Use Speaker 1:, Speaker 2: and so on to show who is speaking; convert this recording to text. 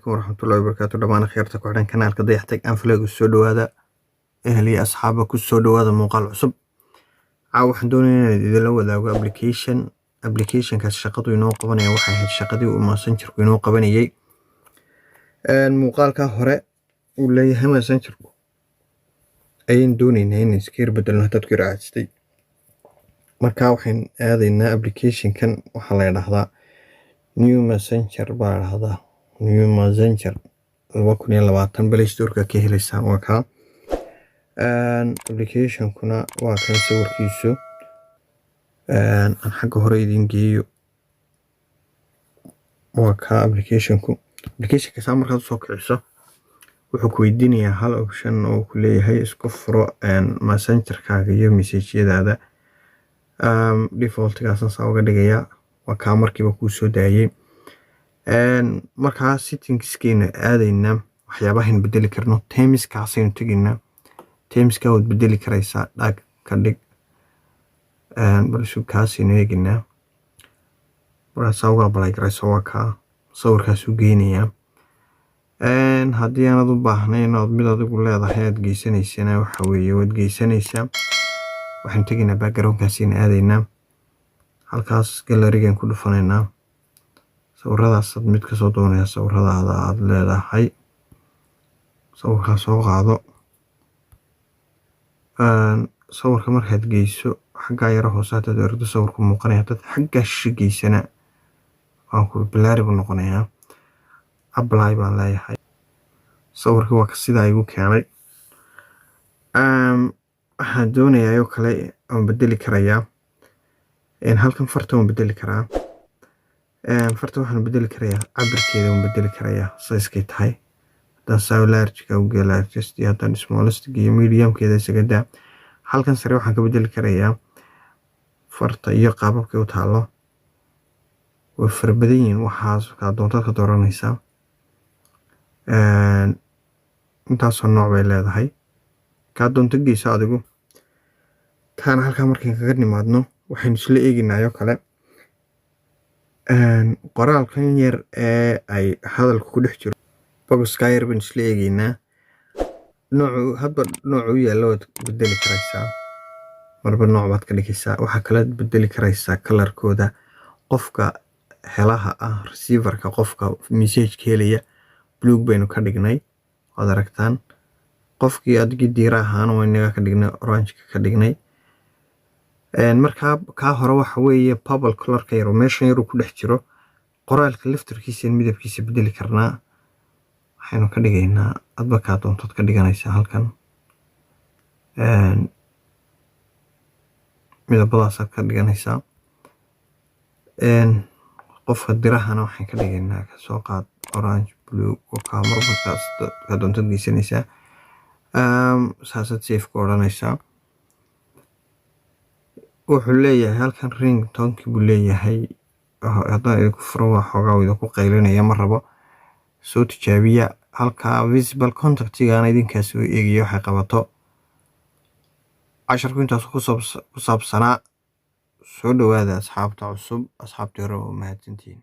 Speaker 1: عليكم ورحمة الله وبركاته. دمان خيرتك وحدان كنالك ضيحتك أنفلاق السودو هذا أهلي أصحابك السودو هذا مقال عصب عاو حدوني إذا لو ذا أبليكيشن كاس شقته ينوق بني وحي هاد شقتي وما سنشر ينوق بني المقال كهراء ولا يهم سنشر أين دوني نين سكير بدل تذكر عادتي marka waxaan aadaynaa application kan waxa la yiraahdaa new messenger baa la yiraahdaa new messenger 2020 Play Store ka helaysaa waa ka application kuna waa kan sawirkiisu aan xagga hore idin geeyo waa ka application ka markaad soo kiciso wuxuu ku weydiinayaa hal option oo ku leeyahay isku furo messenger kaaga iyo message-yadaada default gaasna soo dhigaya waa ka markiiba ku soo daayay marka settings-keena aadayna waxyaabaha in bedeli karno themes-kaas aynu tagina themes-ka wad bedeli karaysaa dhag ka dhig balse kaas inuu eegina sawirka balay karaysaa waa ka sawirkaas u geenaya haddii aanad u baahnayn oo mid adigu leedahay aad geysanaysaa waxa weeye wad geysanaysaa waxaan taginaa background-kaas in aadayna halkaas gallery-gan ku dhufanayna sawiradaas mid ka soo doonaya sawiradaada aad leedahay sawirka soo qaado sawirka markaad geyso xagga yar hoosaad aragto sawirku muuqanaya dad xagga shigeysana aan ku blurry buu noqonayaa apply baan leeyahay sawirka waa sida ay ugu keenay waxaan doonayaa oo kale aan bedeli karayaa halkan farta waan bedeli karaa farta waxaan bedeli karayaa cabirkeeda waan bedeli karayaa size-kay tahay haddaan saa large-ka u geeyo largest iyo haddaan smallest iyo medium-keeda isaga daa halkan sare waxaan ka bedeli karayaa farta iyo qaababkay u taalo way fara badan yihiin waxaas ka doontaad ka dooranaysaa intaasoo nooc bay leedahay ka doonto geyso adigu taan halka markaan kaga nimaadno waxaan isla eeginaayo kale qoraalkan yar ee ay hadalku ku dhex jiro box-ka yar baan isla eegaynaa nooc u yaalo waad bedeli karaysaa marba nooc baad ka dhigaysaa waxaa kale bedeli karaysaa color-kooda qofka helaha receiver-ka qofka message-ka helaya blue baynu ka dhignay waad aragtaan qofkii adigi diira ahaan waa inaga ka dhignay orange ka dhignay marka ka hore waxa weeye purple color-ka yar meeshan yar ku dhex jiro qoraalka laftirkiisa midabkiisa bedeli karnaa waxaynu ka dhigaynaa adba ka doontood ka dhiganaysaa halkan midabadaas ka dhiganaysaa qofka dirahana waxaan ka dhigaynaa ka soo qaad orange blue oo ka markaas ka doontood geysanaysaa saasad safe ku odhanaysaa wuxuu leeyahay halkan ringtone-ki buu leeyahay haddaan idinku furo waa xoogaa idinku qaylinaya ma rabo soo tijaabiya halka visible contact-gaana idinkaas oo eegaya waxay qabato casharku intaas ku saabsanaa soo dhawaada asxaabta cusub asxaabtii hore oo mahadsantihiin